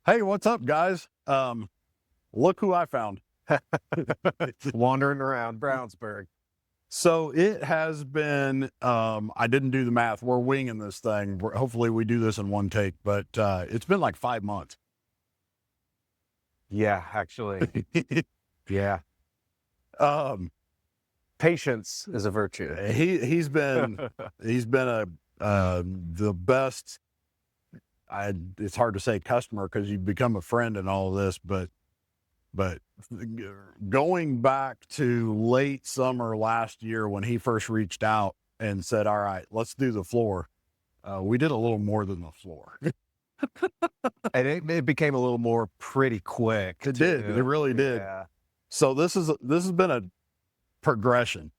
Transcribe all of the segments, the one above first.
Hey, what's up, guys? Look who I found. Wandering around Brownsburg. So it has been, I didn't do the math. We're winging this thing. Hopefully we do this in one take, but it's been like 5 months. Yeah, actually. Yeah. um, Patience is a virtue. he's been the best. It's hard to say customer because you become a friend and all of this, but going back to late summer last year when he first reached out and said, all right, let's do the floor. We did a little more than the floor. And it became a little more pretty quick. It did. It really did. Yeah. So this has been a progression.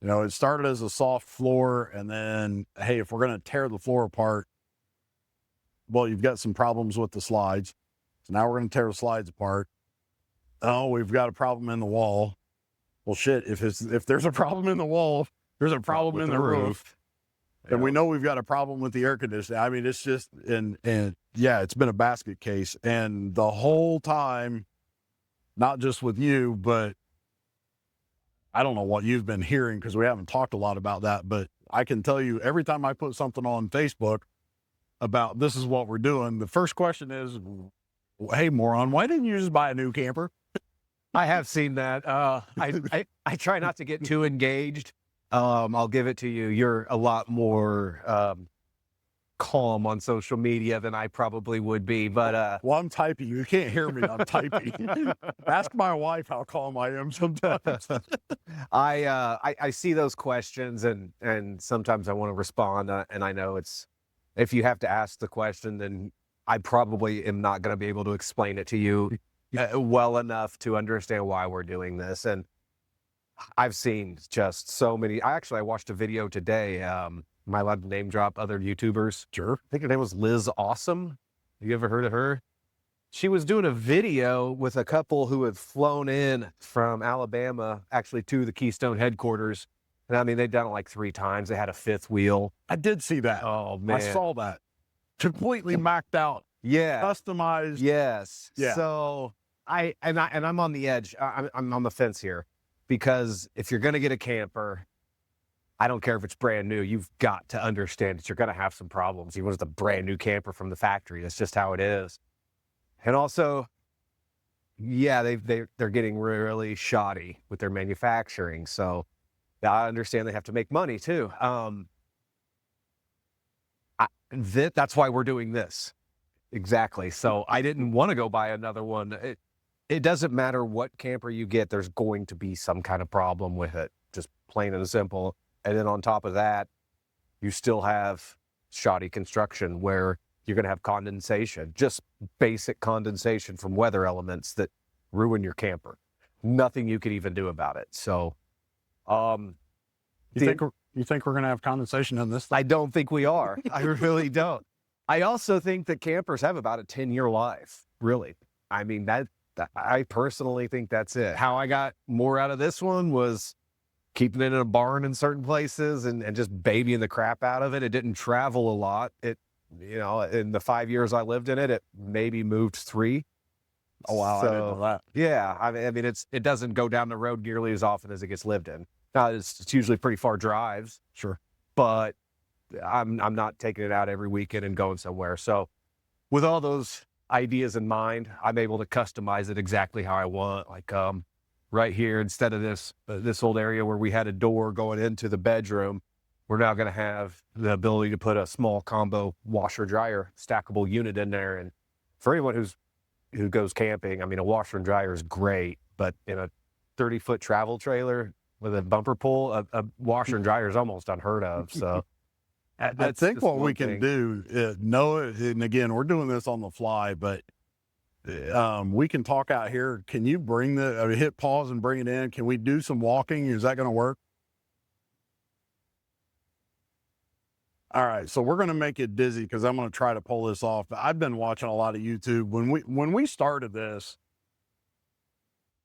You know, it started as a soft floor, and then, hey, if we're going to tear the floor apart, well, you've got some problems with the slides. So now we're going to tear the slides apart. Oh, we've got a problem in the wall. Well, shit, if there's a problem in the wall, there's a problem in the roof. And we know we've got a problem with the air conditioning. I mean, it's just, and yeah, it's been a basket case. And the whole time, not just with you, but I don't know what you've been hearing because we haven't talked a lot about that, but I can tell you every time I put something on Facebook about this is what we're doing, the first question is, hey, moron, why didn't you just buy a new camper? I have seen that. I try not to get too engaged. I'll give it to you. You're a lot more calm on social media than I probably would be, but well, I'm typing. You can't hear me. I'm typing. Ask my wife how calm I am sometimes. I see those questions and sometimes I want to respond, and I know if you have to ask the question, then I probably am not going to be able to explain it to you well enough to understand why we're doing this. And I've seen just so many. I watched a video today. Am I allowed to name drop other YouTubers? Sure. I think her name was Liz Awesome. Have you ever heard of her? She was doing a video with a couple who had flown in from Alabama, actually to the Keystone headquarters. And I mean, they'd done it like 3 times. They had a 5th wheel. I did see that. Oh, man. I saw that. Completely macked out. Yeah. Customized. Yes. Yeah. So I'm on the edge. I'm on the fence here, because if you're going to get a camper, I don't care if it's brand new, you've got to understand that you're going to have some problems. Even if it's a brand new camper from the factory, that's just how it is. And also, yeah, they're getting really shoddy with their manufacturing. So I understand they have to make money too. That's why we're doing this. Exactly. So I didn't want to go buy another one. It doesn't matter what camper you get, there's going to be some kind of problem with it, just plain and simple. And then on top of that, you still have shoddy construction where you're going to have condensation, just basic condensation from weather elements that ruin your camper. Nothing you could even do about it. So, you think we're going to have condensation in this thing? I don't think we are. I really don't. I also think that campers have about a 10-year life, really. I mean, I personally think that's it. How I got more out of this one was keeping it in a barn in certain places and just babying the crap out of it. It didn't travel a lot. It, in the 5 years I lived in it, it maybe moved 3. Oh, wow. So, I didn't know that. Yeah. I mean, it doesn't go down the road nearly as often as it gets lived in. Now, it's usually pretty far drives. Sure. But I'm not taking it out every weekend and going somewhere. So with all those ideas in mind, I'm able to customize it exactly how I want. Like right here, instead of this old area where we had a door going into the bedroom, we're now going to have the ability to put a small combo washer dryer stackable unit in there. And for anyone who goes camping, I mean, a washer and dryer is great, but in a 30-foot travel trailer with a bumper pull, a washer and dryer is almost unheard of. So I think what we can do, and again, we're doing this on the fly, but we can talk out here. Can you hit pause and bring it in? Can we do some walking? Is that going to work? All right. So we're going to make it dizzy because I'm going to try to pull this off. I've been watching a lot of YouTube. When we started this,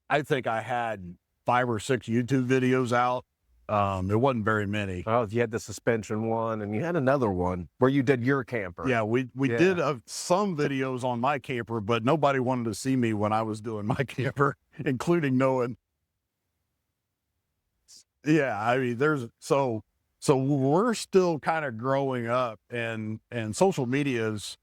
I think I had 5 or 6 YouTube videos out. It wasn't very many. Oh, you had the suspension one, and you had another one where you did your camper. Yeah, we Yeah. did some videos on my camper, but nobody wanted to see me when I was doing my camper, including knowing. Yeah, I mean, so we're still kind of growing up, and social media is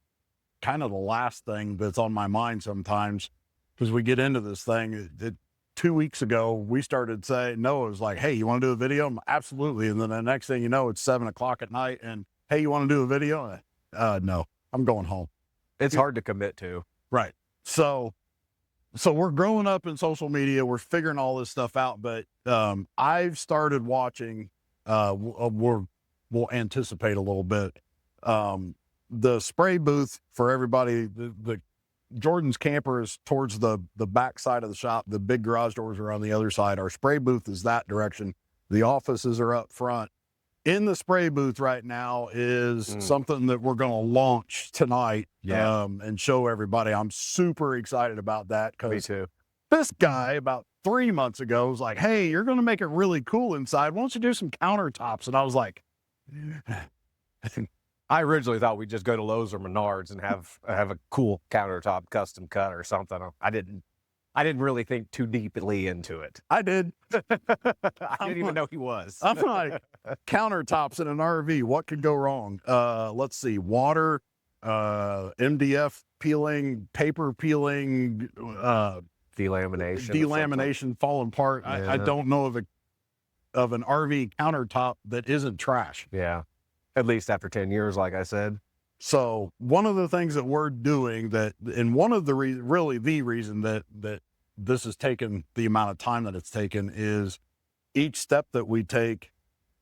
kind of the last thing that's on my mind sometimes, because we get into this thing. 2 weeks ago, we started saying, Noah was like, hey, you want to do a video? Absolutely. And then the next thing you know, it's 7 o'clock at night and, hey, you want to do a video? No, I'm going home. It's hard to commit to. Right. So we're growing up in social media. We're figuring all this stuff out, but I've started watching, we'll anticipate a little bit. The spray booth for everybody, the Jordan's camper is towards the back side of the shop. The big garage doors are on the other side. Our spray booth is that direction. The offices are up front. In the spray booth right now is something that we're going to launch tonight. Yeah. And show everybody. I'm super excited about that, Me because too. this guy about 3 months ago was like, hey, you're going to make it really cool inside. Why don't you do some countertops? And I was like, I originally thought we'd just go to Lowe's or Menards and have a cool countertop custom cut or something. I didn't really think too deeply into it. I did. I didn't even know he was. I'm like, countertops in an RV, what could go wrong? Let's see, water, MDF peeling, paper peeling, delamination falling apart. Yeah. I don't know of an RV countertop that isn't trash. Yeah. At least after 10 years, like I said. So one of the things that we're doing and one of the really the reason that this has taken the amount of time that it's taken is each step that we take,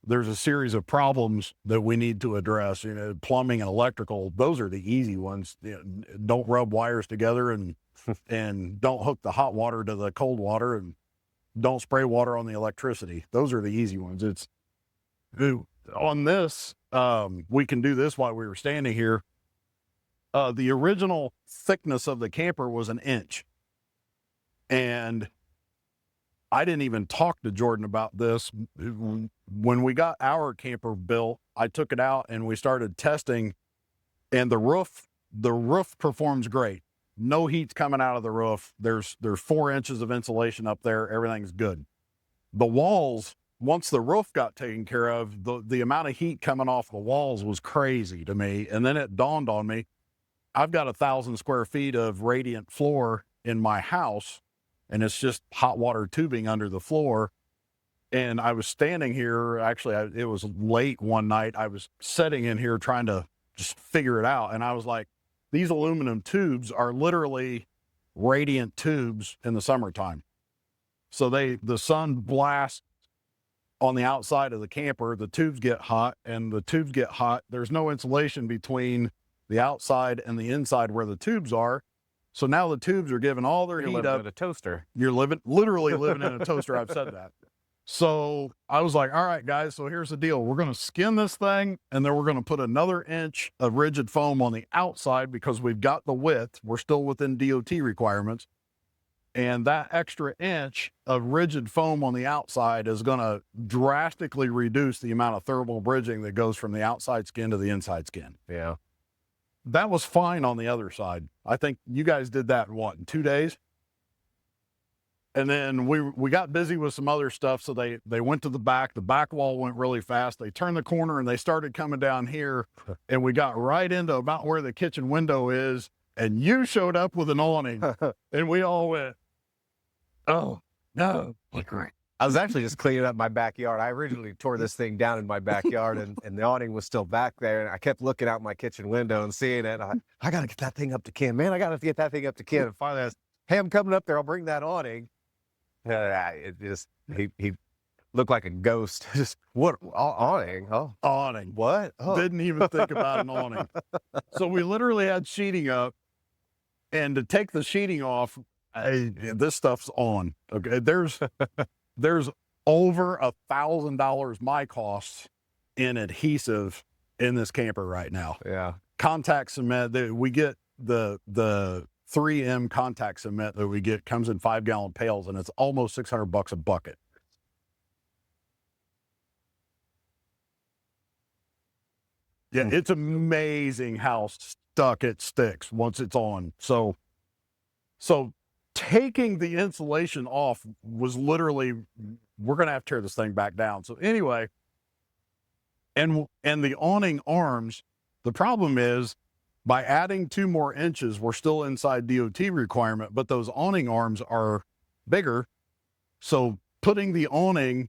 there's a series of problems that we need to address. Plumbing and electrical, those are the easy ones. Don't rub wires together and don't hook the hot water to the cold water, and don't spray water on the electricity. Those are the easy ones. It's on this, we can do this while we were standing here. The original thickness of the camper was 1 inch. And I didn't even talk to Jordan about this. When we got our camper built, I took it out and we started testing, and the roof performs great. No heat's coming out of the roof. There's 4 inches of insulation up there. Everything's good. The walls, once the roof got taken care of, the amount of heat coming off the walls was crazy to me. And then it dawned on me, I've got 1,000 square feet of radiant floor in my house, and it's just hot water tubing under the floor. And I was standing here, actually, it was late one night. I was sitting in here trying to just figure it out. And I was like, these aluminum tubes are literally radiant tubes in the summertime. So the sun blasts on the outside of the camper, the tubes get hot, and the tubes get hot. There's no insulation between the outside and the inside where the tubes are. So now the tubes are giving all their You're heat living up. in a toaster. You're literally living in a toaster. I've said that. So I was like, all right, guys, so here's the deal. We're going to skin this thing, and then we're going to put another inch of rigid foam on the outside because we've got the width. We're still within DOT requirements. And that extra inch of rigid foam on the outside is going to drastically reduce the amount of thermal bridging that goes from the outside skin to the inside skin. Yeah. That was fine on the other side. I think you guys did that in 2 days? And then we got busy with some other stuff. So they went to the back wall went really fast. They turned the corner and they started coming down here, and we got right into about where the kitchen window is. And you showed up with an awning and we all went, oh no. I was actually just cleaning up my backyard. I originally tore this thing down in my backyard, and the awning was still back there. And I kept looking out my kitchen window and seeing it. I got to get that thing up to Ken, man. I got to get that thing up to Ken. And finally I was, hey, I'm coming up there. I'll bring that awning. It just, he looked like a ghost. Just, what, awning? Oh, Awning. what? Oh. Didn't even think about an awning. So we literally had sheeting up, and to take the sheeting off, this stuff's on. Okay. There's over $1,000 my costs in adhesive in this camper right now. Yeah. Contact cement that we get, the 3M contact cement that we get comes in 5-gallon pails, and it's almost $600 a bucket. Yeah, it's amazing how stuck it sticks once it's on. So taking the insulation off was literally, we're gonna have to tear this thing back down. So anyway, and the awning arms, the problem is by adding 2 more inches, we're still inside DOT requirement, but those awning arms are bigger. So putting the awning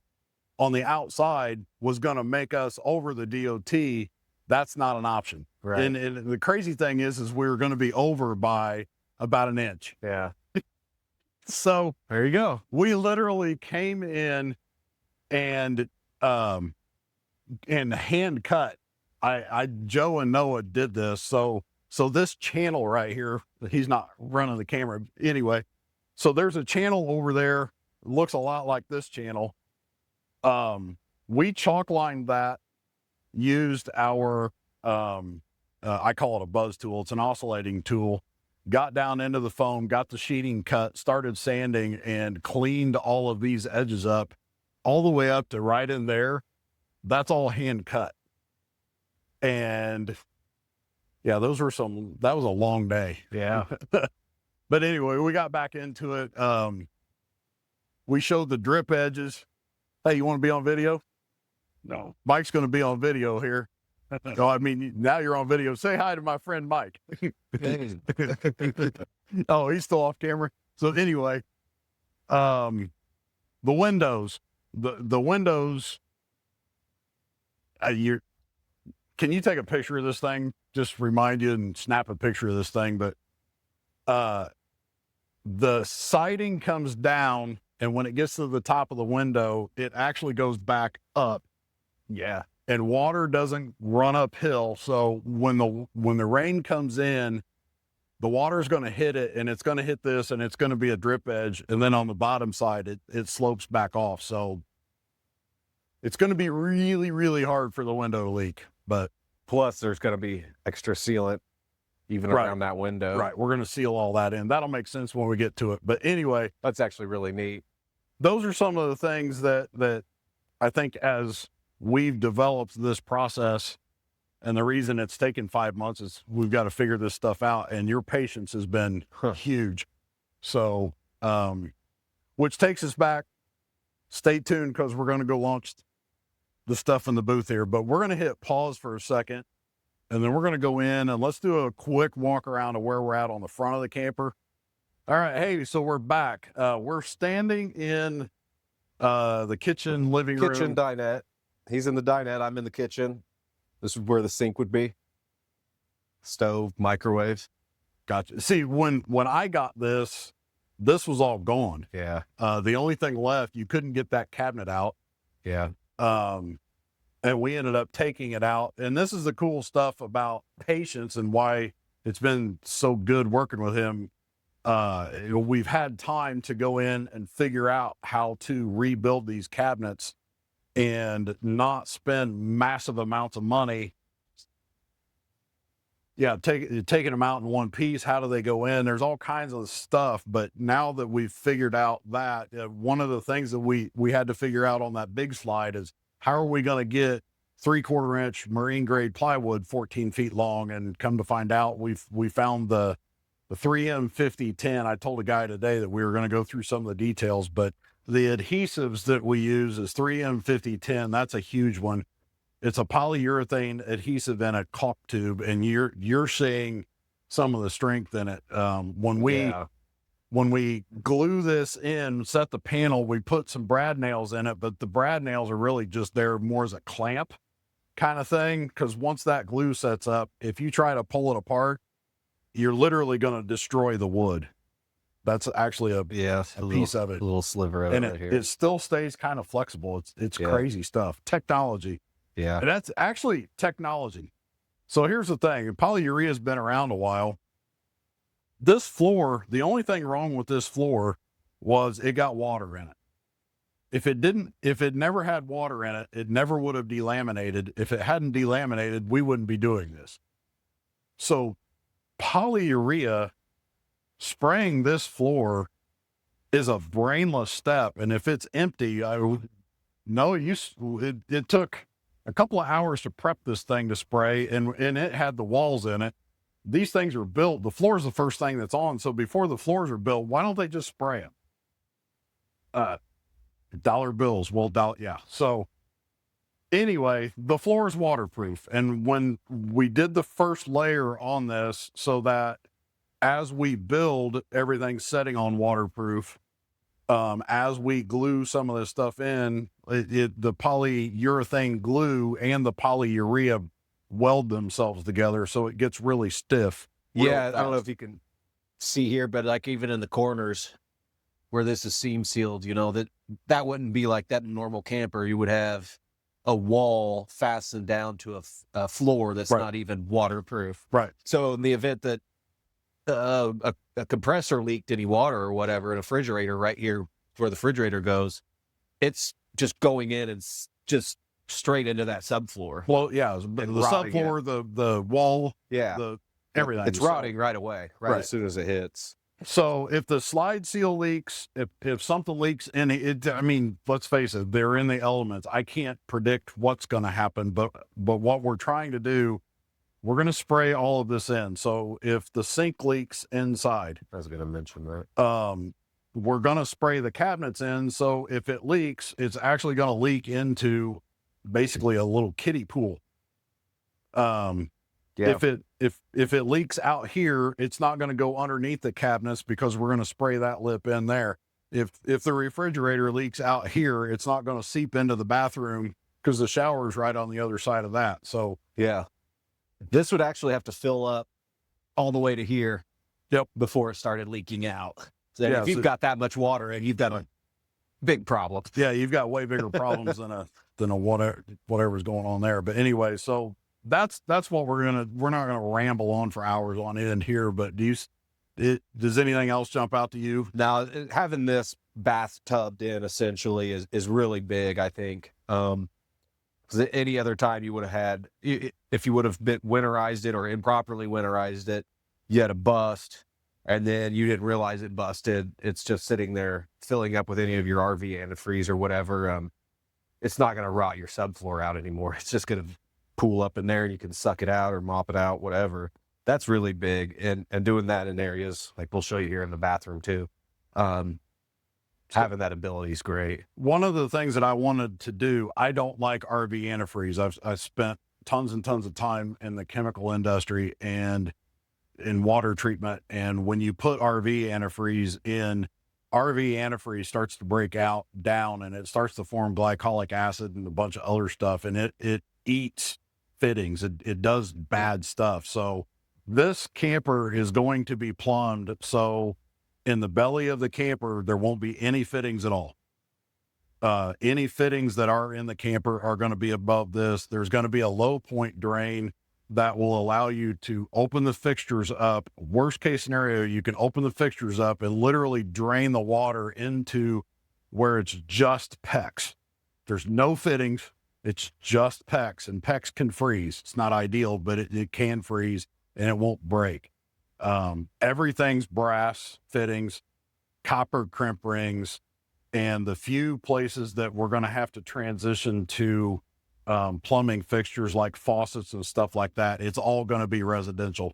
on the outside was going to make us over the DOT. That's not an option. Right. And the crazy thing is we were going to be over by about an inch. Yeah. So There you go. we literally came in and hand cut. Joe and Noah did this. So this channel right here, he's not running the camera anyway. So there's a channel over there, looks a lot like this channel. We chalk lined that, used our, I call it a buzz tool. It's an oscillating tool. Got down into the foam, got the sheeting cut, started sanding, and cleaned all of these edges up all the way up to right in there. That's all hand cut. And yeah, that was a long day. Yeah. But anyway, we got back into it. We showed the drip edges. Hey, you want to be on video? No. Mike's going to be on video here. No, I mean, now you're on video. Say hi to my friend Mike. Oh, he's still off camera. So anyway, the windows, the windows, can you take a picture of this thing? Just remind you and snap a picture of this thing. But the siding comes down, and when it gets to the top of the window, it actually goes back up. Yeah. And water doesn't run uphill. So when the rain comes in, the water is going to hit it, and it's going to hit this, and it's going to be a drip edge. And then on the bottom side, it slopes back off. So it's going to be really, really hard for the window to leak. But plus, there's going to be extra sealant even around that window. Right. We're going to seal all that in. That'll make sense when we get to it. But anyway, that's actually really neat. Those are some of the things that I think as we've developed this process, and the reason it's taken 5 months is we've got to figure this stuff out, and your patience has been huge. So, which takes us back. Stay tuned, because we're going to go launch the stuff in the booth here, but we're going to hit pause for a second, and then we're going to go in and let's do a quick walk around of where we're at on the front of the camper. All right. Hey, so we're back. We're standing in the kitchen, living room. Kitchen dinette. He's in the dinette. I'm in the kitchen. This is where the sink would be. Stove, microwave. Gotcha. See, when I got this was all gone. Yeah. The only thing left, you couldn't get that cabinet out. Yeah. And we ended up taking it out. And this is the cool stuff about Patience and why it's been so good working with him. We've had time to go in and figure out how to rebuild these cabinets and not spend massive amounts of money. Yeah, taking them out in one piece. How do they go in? There's all kinds of stuff. But now that we've figured out that, one of the things that we had to figure out on that big slide is how are we going to get 3/4 inch marine grade plywood 14 feet long? And come to find out, we found the 3M 5010. I told a guy today that we were going to go through some of the details, but the adhesives that we use is 3M 5010. That's a huge one. It's a polyurethane adhesive in a caulk tube, and you're seeing some of the strength in it. When we glue this in, set the panel, we put some brad nails in it, but the brad nails are really just there more as a clamp kind of thing. Because once that glue sets up, if you try to pull it apart, you're literally going to destroy the wood. That's actually a piece of it, a little sliver of and it right here. It still stays kind of flexible. It's crazy stuff. Technology. Yeah. And that's actually technology. So here's the thing. Polyurea has been around a while. This floor, the only thing wrong with this floor was it got water in it. If it never had water in it, it never would have delaminated. If it hadn't delaminated, we wouldn't be doing this. So polyurea, spraying this floor is a brainless step. And if it's empty, it took a couple of hours to prep this thing to spray, and it had the walls in it. These things are built. The floor is the first thing that's on. So before the floors are built, why don't they just spray them? Dollar bills. Well, yeah. So anyway, the floor is waterproof. And when we did the first layer on this, so that as we build, everything's setting on waterproof. As we glue some of this stuff in, the polyurethane glue and the polyurea weld themselves together, so it gets really stiff. Yeah, I don't know if you can see here, but like even in the corners where this is seam sealed, that wouldn't be like that in a normal camper. You would have a wall fastened down to a floor that's Right. not even waterproof. Right. So in the event that a compressor leaked any water or whatever, in a refrigerator right here where the refrigerator goes, it's just going in and just straight into that subfloor. Well, yeah, the rotting subfloor, the wall, Yeah. everything. It's rotting right away, Right. Right. As soon as it hits. So if the slide seal leaks, if something leaks in it, I mean, let's face it, they're in the elements. I can't predict what's going to happen, but what we're trying to do, we're going to spray all of this in. So if the sink leaks inside, I was going to mention that. we're going to spray the cabinets in. So if it leaks, it's actually going to leak into basically a little kiddie pool. Yeah. If it leaks out here, it's not going to go underneath the cabinets because we're going to spray that lip in there. If the refrigerator leaks out here, it's not going to seep into the bathroom because the shower is right on the other side of that. So Yeah. This would actually have to fill up all the way to here. Yep. Before it started leaking out. So Yeah, if you've so- got that much water and you've got a big problem. yeah, you've got way bigger problems than a whatever's going on there. But anyway, so that's what we're not gonna ramble on for hours on end here. But does anything else jump out to you? Now, having this bathtub in essentially is really big, I think. Because any other time you would have had, if you would have winterized it or improperly winterized it, you had a bust, and then you didn't realize it busted. It's just sitting there filling up with any of your RV antifreeze or whatever. It's not going to rot your subfloor out anymore. It's just going to pool up in there, and you can suck it out or mop it out, whatever. That's really big, and doing that in areas like we'll show you here in the bathroom too. Having that ability is great. One of the things that I wanted to do, I don't like RV antifreeze. I've spent tons and tons of time in the chemical industry and in water treatment. And when you put RV antifreeze in, RV antifreeze starts to break out down and it starts to form glycolic acid and a bunch of other stuff. And it eats fittings. It does bad stuff. So this camper is going to be plumbed. So in the belly of the camper, there won't be any fittings at all. Any fittings that are in the camper are going to be above this. There's going to be a low point drain that will allow you to open the fixtures up. Worst case scenario, you can open the fixtures up and literally drain the water into where it's just PEX. There's no fittings. It's just PEX, and PEX can freeze. It's not ideal, but it can freeze and it won't break. Everything's brass fittings, copper crimp rings, and the few places that we're going to have to transition to plumbing fixtures like faucets and stuff like that, it's all going to be residential.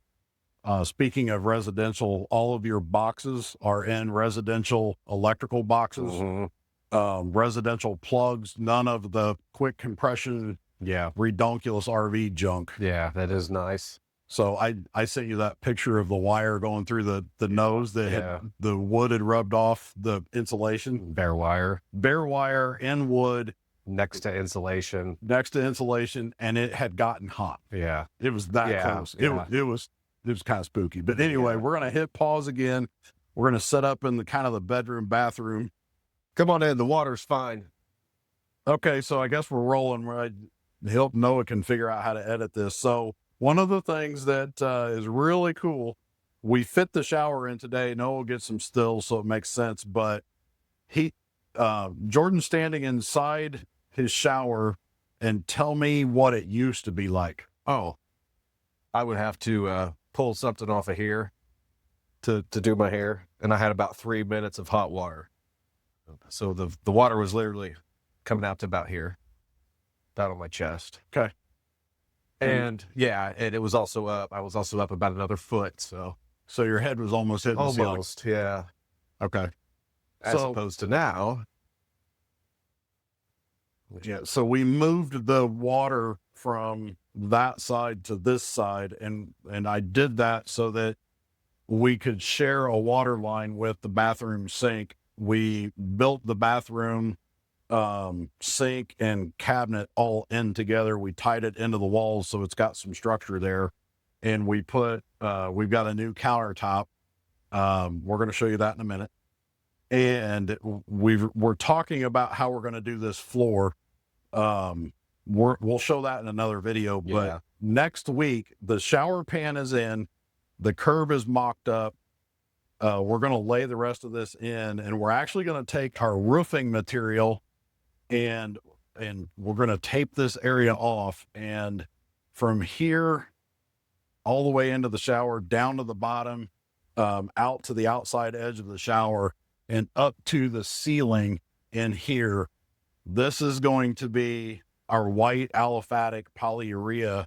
Speaking of residential, all of your boxes are in residential electrical boxes, residential plugs, none of the quick compression, redonkulous RV junk. Yeah, that is nice. So I sent you that picture of the wire going through the nose that the wood had rubbed off the insulation. Bare wire Bare wire in wood next to insulation. And it had gotten hot. Yeah. It was that close. It was kind of spooky. But anyway, we're going to hit pause again. We're going to set up in the kind of the bedroom, bathroom. Come on in. The water's fine. Okay, so I guess we're rolling. Right? Hope Noah can figure out how to edit this. So one of the things that is really cool, we fit the shower in today. Noah will get some stills, so it makes sense. But Jordan's standing inside his shower, and tell me what it used to be like. Oh, I would have to pull something off of here to do my hair, and I had about 3 minutes of hot water. So the water was literally coming out to about here. down on my chest. Okay. And yeah, and it was also up. I was also up about another foot. So So your head was almost hitting the ceiling. almost, yeah. Okay. As So- opposed to now. Yeah. So we moved the water from that side to this side, and I did that so that we could share a water line with the bathroom sink. We built the bathroom sink and cabinet all in together. We tied it into the walls so it's got some structure there, and we put we've got a new countertop. We're going to show you that in a minute, and we're talking about how we're going to do this floor. We'll show that in another video, but Yeah. next week the shower pan is in, the curb is mocked up. We're going to lay the rest of this in, and we're actually going to take our roofing material and we're going to tape this area off, and from here all the way into the shower, down to the bottom, out to the outside edge of the shower, and up to the ceiling in here. This is going to be our white aliphatic polyurea.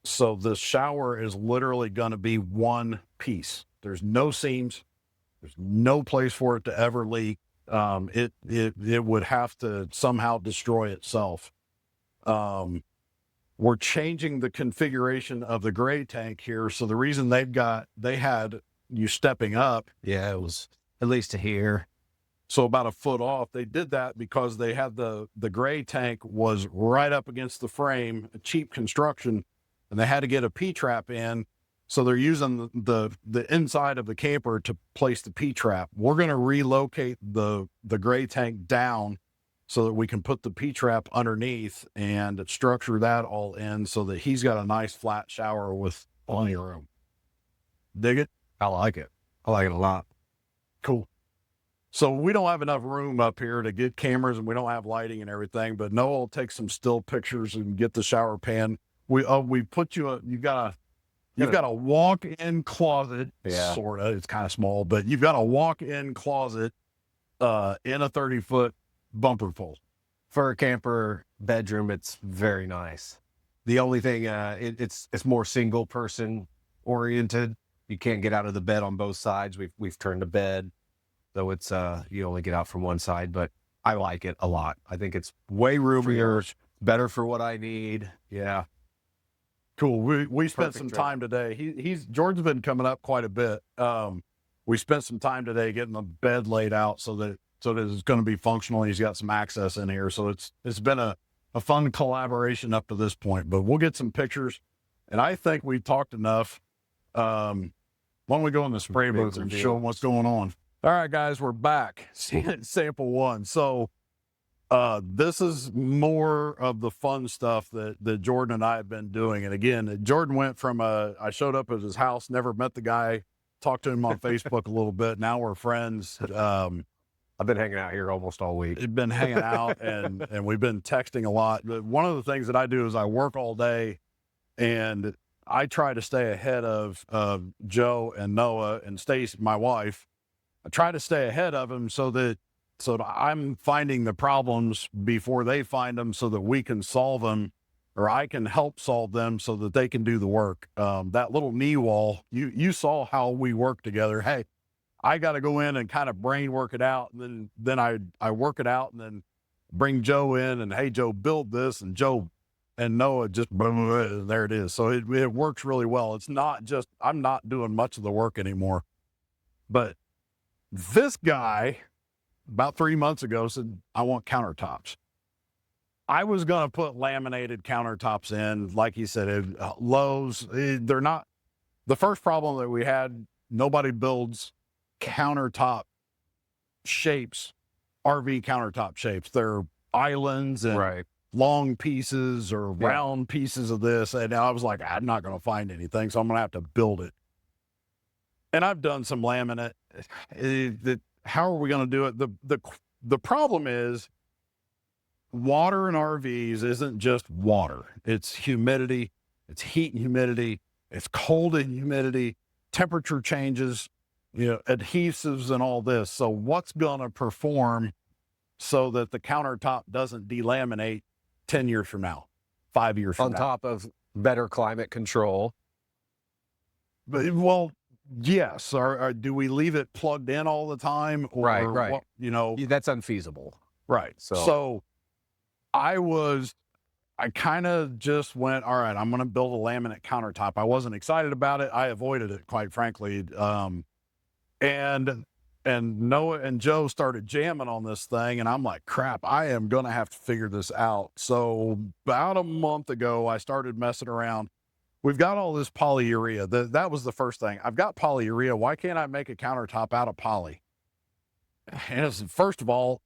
So the shower is literally going to be one piece. There's no seams. There's no place for it to ever leak. It would have to somehow destroy itself. We're changing the configuration of the gray tank here. So the reason they had you stepping up, Yeah, it was at least to here. so about a foot off, they did that because they had the gray tank was right up against the frame, a cheap construction, and they had to get a P-trap in. So they're using the inside of the camper to place the P-trap. We're going to relocate the gray tank down so that we can put the P-trap underneath and structure that all in so that he's got a nice flat shower with plenty of room. Dig it? I like it. I like it a lot. Cool. So we don't have enough room up here to get cameras, and we don't have lighting and everything, but Noah will take some still pictures and get the shower pan. We put you've got a walk-in closet, Yeah. sort of. It's kind of small, but you've got a walk-in closet in a 30-foot bumper pole. For a camper bedroom, it's very nice. The only thing, it's more single person oriented. You can't get out of the bed on both sides. We've turned the bed, so it's you only get out from one side. But I like it a lot. I think it's way roomier, better for what I need. Yeah. Cool. We spent Perfect some trip. time today. George's been coming up quite a bit. We spent some time today getting the bed laid out so that it's going to be functional. He's got some access in here, so it's been a fun collaboration up to this point. But we'll get some pictures, and I think we talked enough. Why don't we go in the spray booth and show them what's going on? All right, guys, we're back. Sample one. So this is more of the fun stuff that Jordan and I have been doing. And again, Jordan went from I showed up at his house, never met the guy, talked to him on Facebook a little bit. Now we're friends. I've been hanging out here almost all week. We've been hanging out and we've been texting a lot. But one of the things that I do is I work all day, and I try to stay ahead of Joe and Noah and Stacy, my wife. I try to stay ahead of them so that I'm finding the problems before they find them, so that we can solve them, or I can help solve them so that they can do the work. That little knee wall, you saw how we work together. Hey, I got to go in and kind of brain work it out. And then I work it out, and then bring Joe in and, hey, Joe, build this. And Joe and Noah just, blah, blah, blah, and there it is. So it works really well. It's not just, I'm not doing much of the work anymore. But this guy about 3 months ago said, I want countertops. I was going to put laminated countertops in, like he said, Lowe's. They're not, the first problem that we had, nobody builds countertop shapes, RV countertop shapes. They're islands and Right. long pieces or Yeah. round pieces of this. And I was like, I'm not going to find anything, so I'm going to have to build it. And I've done some laminate. How are we going to do it? The problem is, water in RVs isn't just water. It's humidity, it's heat and humidity, it's cold and humidity, temperature changes, adhesives and all this. So what's going to perform so that the countertop doesn't delaminate 10 years from now, 5 years from On now. top of better climate control. But, well, yes. Or do we leave it plugged in all the time? Or Right. What, you know, That's unfeasible. right. So- I kind of just went, all right, I'm going to build a laminate countertop. I wasn't excited about it. I avoided it, quite frankly. And Noah and Joe started jamming on this thing, and I'm like, crap, I am going to have to figure this out. So about a month ago, I started messing around. We've got all this polyurea. That was the first thing. I've got polyurea. Why can't I make a countertop out of poly? And first of all,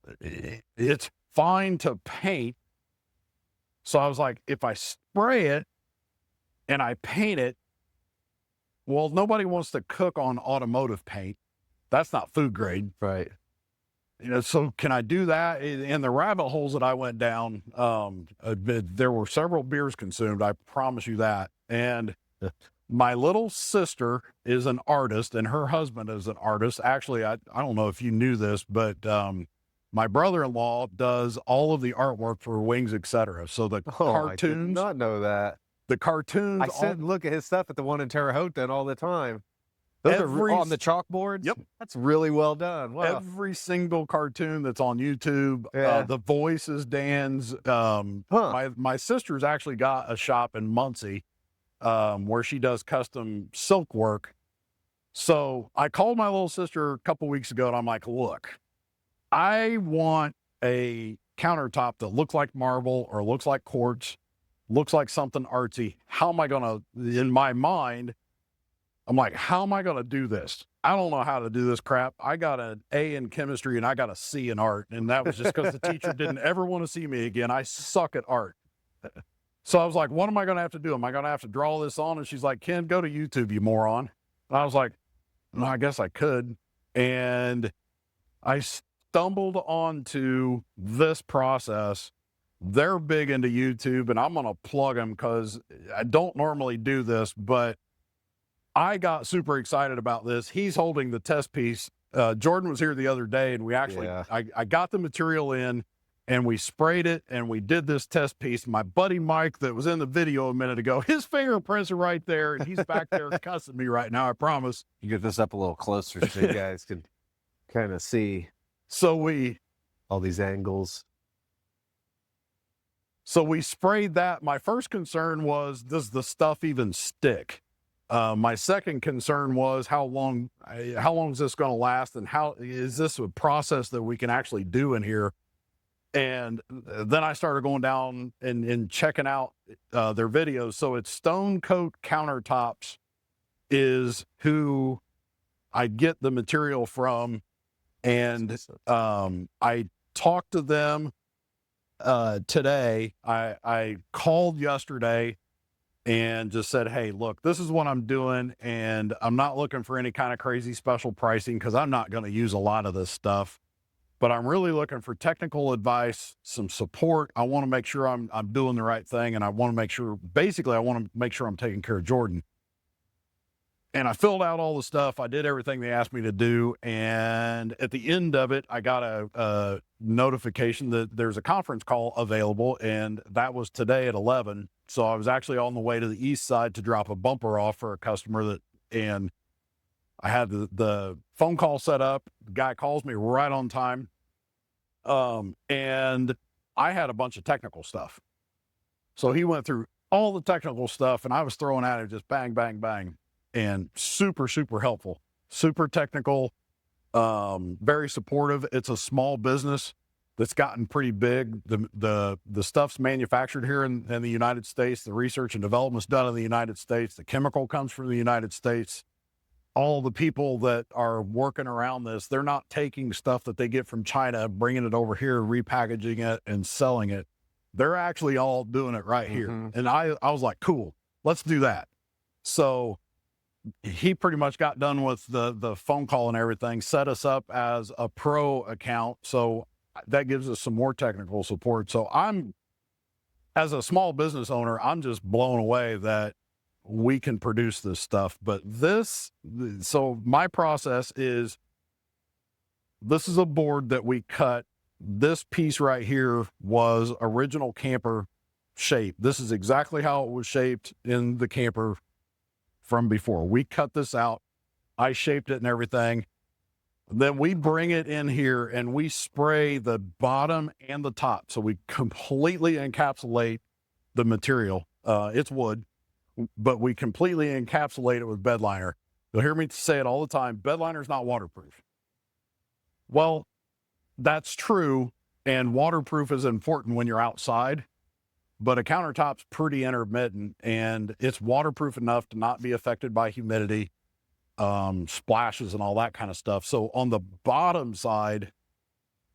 it's fine to paint. So I was like, if I spray it and I paint it, well, nobody wants to cook on automotive paint. That's not food grade. Right. You know, so can I do that? In the rabbit holes that I went down, there were several beers consumed. I promise you that. And my little sister is an artist, and her husband is an artist. Actually, I don't know if you knew this, but my brother-in-law does all of the artwork for Wings, etc. So the I did cartoons, not know that. the cartoons, I sit and look at his stuff at the one in Terre Haute all the time. Those Every are on the chalkboards? Yep. That's really well done. Wow. every single cartoon that's on YouTube, Yeah. the voice is Dan's. My sister's actually got a shop in Muncie where she does custom silk work. So I called my little sister a couple weeks ago, and I'm like, look, I want a countertop that looks like marble or looks like quartz, looks like something artsy. How am I going to, in my mind, I'm like, how am I going to do this? I don't know how to do this crap. I got an A in chemistry and I got a C in art. And that was just because the teacher didn't ever want to see me again. I suck at art. So I was like, what am I going to have to do? Am I going to have to draw this on? And she's like, Ken, go to YouTube, you moron. And I was like, no, I guess I could. And I stumbled onto this process. They're big into YouTube, and I'm going to plug them because I don't normally do this, but I got super excited about this. He's holding the test piece. Jordan was here the other day, and we actually, Yeah. I got the material in, and we sprayed it, and we did this test piece. My buddy Mike that was in the video a minute ago, his fingerprints are right there, and he's back there cussing me right now, I promise. You get this up a little closer so you guys can kind of see So we all these angles. sprayed that. My first concern was, does the stuff even stick? My second concern was how long is this going to last, and how is this a process that we can actually do in here? And then I started going down and checking out their videos. So it's Stone Coat Countertops is who I get the material from. And I talked to them today. I called yesterday and just said, hey, look, this is what I'm doing, and I'm not looking for any kind of crazy special pricing because I'm not going to use a lot of this stuff, but I'm really looking for technical advice, some support. I want to make sure I'm doing the right thing, and I want to make sure, basically, I want to make sure I'm taking care of Jordan. And I filled out all the stuff. I did everything they asked me to do. And at the end of it, I got a notification that there's a conference call available. And that was today at 11. So I was actually on the way to the east side to drop a bumper off for a customer and I had the phone call set up. The guy calls me right on time. And I had a bunch of technical stuff. So he went through all the technical stuff, and I was throwing at it just bang, bang, bang. And super, super helpful, super technical, very supportive. It's a small business that's gotten pretty big. The stuff's manufactured here in the United States. The research and development's done in the United States. The chemical comes from the United States. All the people that are working around this, they're not taking stuff that they get from China, bringing it over here, repackaging it, and selling it. They're actually all doing it right here. And I was like, cool, let's do that. So he pretty much got done with the phone call and everything, set us up as a pro account. So that gives us some more technical support. So as a small business owner, I'm just blown away that we can produce this stuff. But so my process is, this is a board that we cut. This piece right here was original camper shape. This is exactly how it was shaped in the camper from before. We cut this out. I shaped it and everything. Then we bring it in here and we spray the bottom and the top. So we completely encapsulate the material. It's wood, but we completely encapsulate it with bed liner. You'll hear me say it all the time. Bed liner is not waterproof. Well, that's true. And waterproof is important when you're outside, but a countertop's pretty intermittent and it's waterproof enough to not be affected by humidity, splashes and all that kind of stuff. So on the bottom side,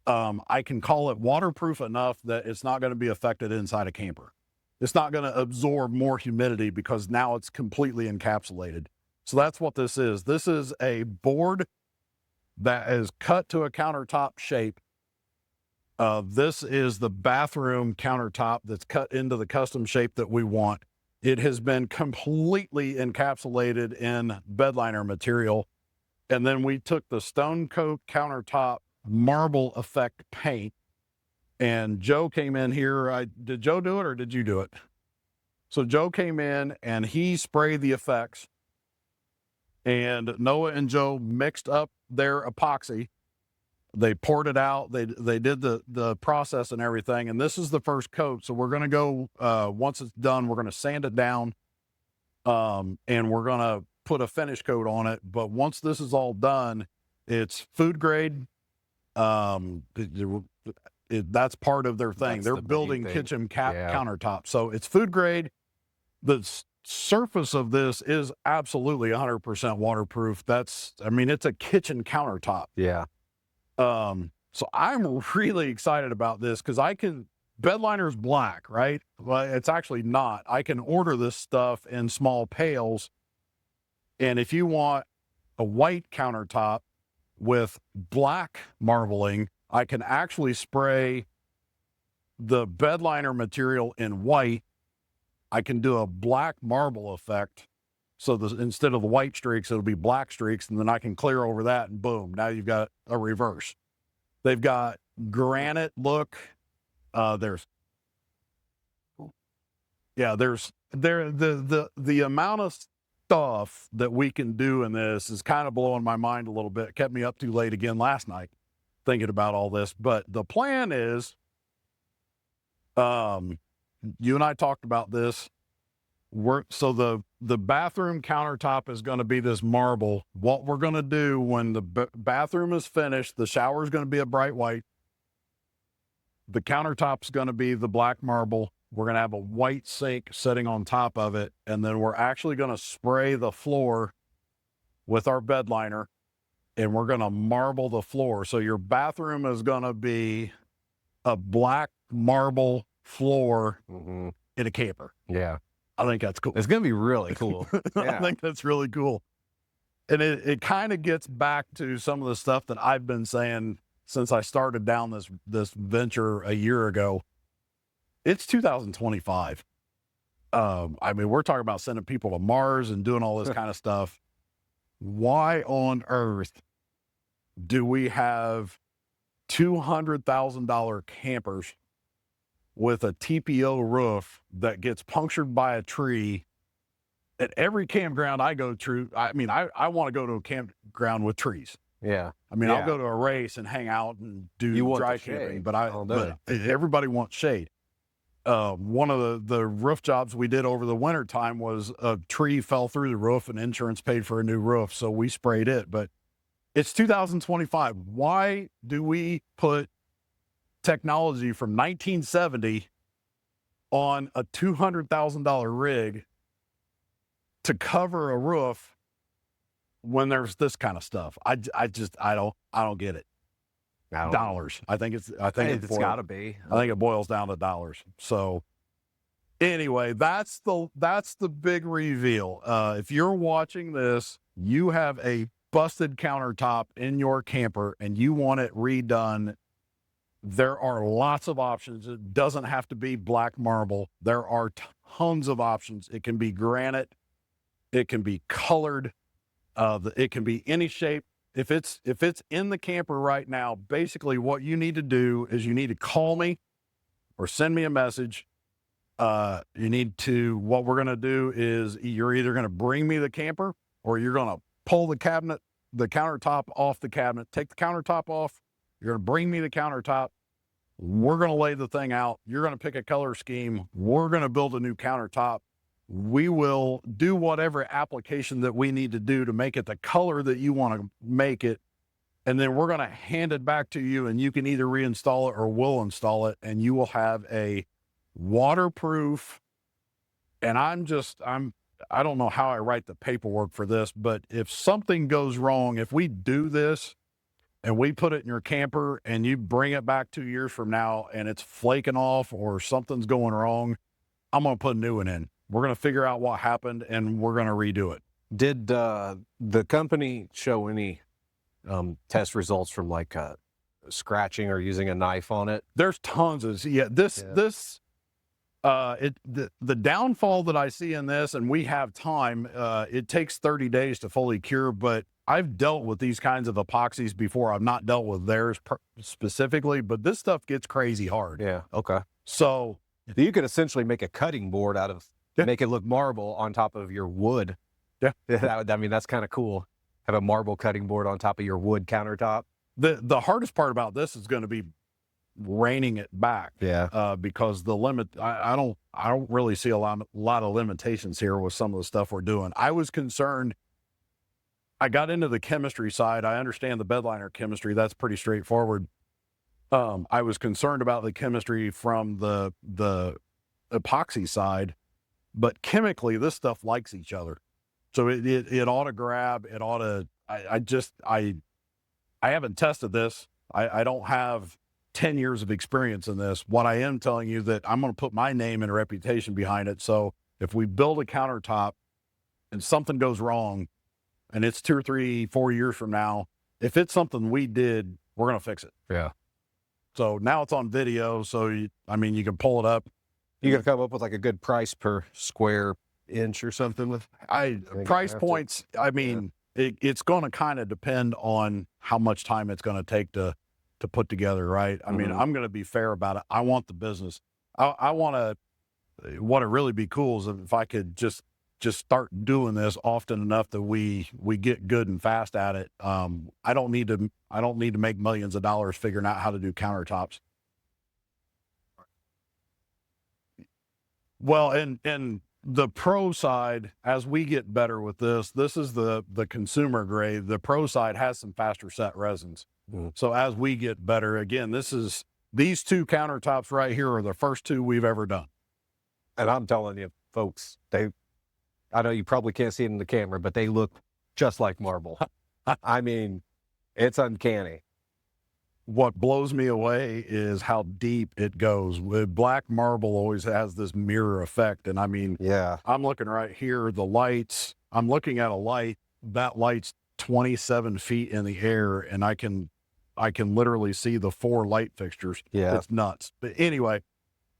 I can call it waterproof enough that it's not going to be affected inside a camper. It's not going to absorb more humidity because now it's completely encapsulated. So that's what this is. This is a board that is cut to a countertop shape. This is the bathroom countertop that's cut into the custom shape that we want. It has been completely encapsulated in bed liner material. And then we took the Stone Coat countertop marble effect paint, and Joe came in here. Did Joe do it or did you do it? So Joe came in and he sprayed the effects, and Noah and Joe mixed up their epoxy. They poured it out. They did the process and everything. And this is the first coat. So we're going to go, once it's done, we're going to sand it down. And we're going to put a finish coat on it. But once this is all done, it's food grade. That's part of their thing. That's They're the big building thing. kitchen Yeah. countertops. So it's food grade. The surface of this is absolutely 100% waterproof. I mean, it's a kitchen countertop. Yeah. So I'm really excited about this because bed liner's black, right? Well, it's actually not. I can order this stuff in small pails. And if you want a white countertop with black marbling, I can actually spray the bed liner material in white. I can do a black marble effect. So instead of the white streaks, it'll be black streaks, and then I can clear over that, and boom, now you've got a reverse. They've got granite look. The amount of stuff that we can do in this is kind of blowing my mind a little bit. It kept me up too late again last night thinking about all this. But the plan is, you and I talked about this. So the bathroom countertop is going to be this marble. What we're going to do when the bathroom is finished, the shower is going to be a bright white. The countertop's going to be the black marble. We're going to have a white sink sitting on top of it. And then we're actually going to spray the floor with our bed liner, and we're going to marble the floor. So your bathroom is going to be a black marble floor Mm-hmm. in a camper. Yeah. I think that's cool. It's going to be really cool. I Yeah. think that's really cool. And it kind of gets back to some of the stuff that I've been saying since I started down this venture a year ago. It's 2025. I mean, we're talking about sending people to Mars and doing all this kind of stuff. Why on earth do we have $200,000 campers with a TPO roof that gets punctured by a tree? At every campground I go to, I mean, I want to go to a campground with trees. Yeah. I mean, Yeah. I'll go to a race and hang out and do You want dry the shade camping, but all day. everybody wants shade. One of the roof jobs we did over the winter time was a tree fell through the roof and insurance paid for a new roof. So we sprayed it, but it's 2025. Why do we put technology from 1970 on a $200,000 rig to cover a roof when there's this kind of stuff? I don't get it. Dollars. I think it's got to be. I think it boils down to dollars. So anyway, that's the big reveal. If you're watching this, you have a busted countertop in your camper and you want it redone. There are lots of options. It doesn't have to be black marble. There are tons of options. It can be granite. It can be colored. It can be any shape. If it's in the camper right now, basically what you need to do is you need to call me or send me a message, what we're going to do is you're either going to bring me the camper or you're going to pull the countertop off the cabinet, take the countertop off. You're going to bring me the countertop. We're going to lay the thing out. You're going to pick a color scheme. We're going to build a new countertop. We will do whatever application that we need to do to make it the color that you want to make it. And then we're going to hand it back to you, and you can either reinstall it or we'll install it, and you will have a waterproof. And I don't know how I write the paperwork for this, but if something goes wrong, if we do this and we put it in your camper and you bring it back 2 years from now and it's flaking off or something's going wrong, I'm going to put a new one in. We're going to figure out what happened and we're going to redo it. Did the company show any test results from like scratching or using a knife on it? There's tons of, the downfall that I see in this, and we have time, it takes 30 days to fully cure, but I've dealt with these kinds of epoxies before. I've not dealt with theirs specifically, but this stuff gets crazy hard. Yeah. Okay. So you could essentially make a cutting board out of, make it look marble on top of your wood. Yeah. I mean, that's kind of cool. Have a marble cutting board on top of your wood countertop. The hardest part about this is going to be reining it back. Yeah. Because the limit, I don't really see a lot of limitations here with some of the stuff we're doing. I was concerned. I got into the chemistry side. I understand the bedliner chemistry. That's pretty straightforward. I was concerned about the chemistry from the epoxy side, but chemically this stuff likes each other. So it ought to grab, it ought to, I haven't tested this. I don't have 10 years of experience in this. What I am telling you that I'm going to put my name and reputation behind it. So if we build a countertop and something goes wrong and it's 2 or 3, 4 years from now, if it's something we did, we're going to fix it. Yeah. So now it's on video. So, you can pull it up. You got to come up with like a good price per square inch or something with price points. It's going to kind of depend on how much time it's going to take to put together. Right. I mean, I'm going to be fair about it. I want the business. I want to, what would really be cool is if I could just start doing this often enough that we get good and fast at it. I don't need to make millions of dollars figuring out how to do countertops. Well, and the pro side, as we get better with this is the consumer grade. The pro side has some faster set resins. So as we get better, again, these 2 countertops right here are the first 2 we've ever done. And I'm telling you, folks, I know you probably can't see it in the camera, but they look just like marble. I mean, it's uncanny. What blows me away is how deep it goes. With black marble always has this mirror effect. And I mean, yeah, I'm looking right here, the lights, I'm looking at a light, that light's 27 feet in the air, and I can literally see the 4 light fixtures. Yeah. It's nuts. But anyway,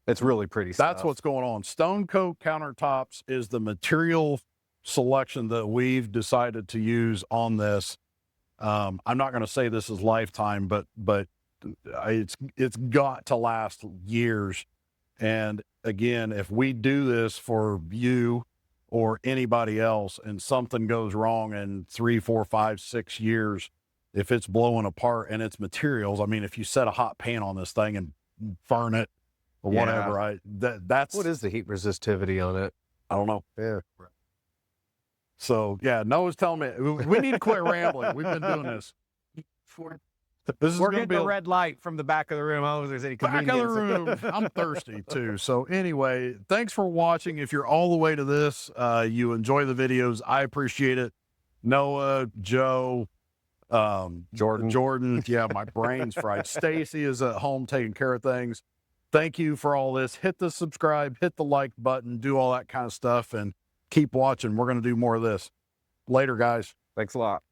it's really pretty stuff. That's what's going on. Stone Coat Countertops is the material selection that we've decided to use on this. I'm not going to say this is lifetime, but it's got to last years. And again, if we do this for you or anybody else and something goes wrong in 3, 4, 5, 6 years, if it's blowing apart and it's materials, I mean, if you set a hot pan on this thing and burn it or whatever, that's what is the heat resistivity on it? I don't know. Yeah. So yeah, Noah's telling me we need to quit rambling. We've been doing this. We're getting a red light from the back of the room. I don't know if there's any back of the room. I'm thirsty too. So anyway, thanks for watching. If you're all the way to this, you enjoy the videos. I appreciate it. Noah, Joe, Jordan. Yeah, my brain's fried. Stacy is at home taking care of things. Thank you for all this. Hit the subscribe, hit the like button, do all that kind of stuff, and keep watching. We're going to do more of this. Later, guys. Thanks a lot.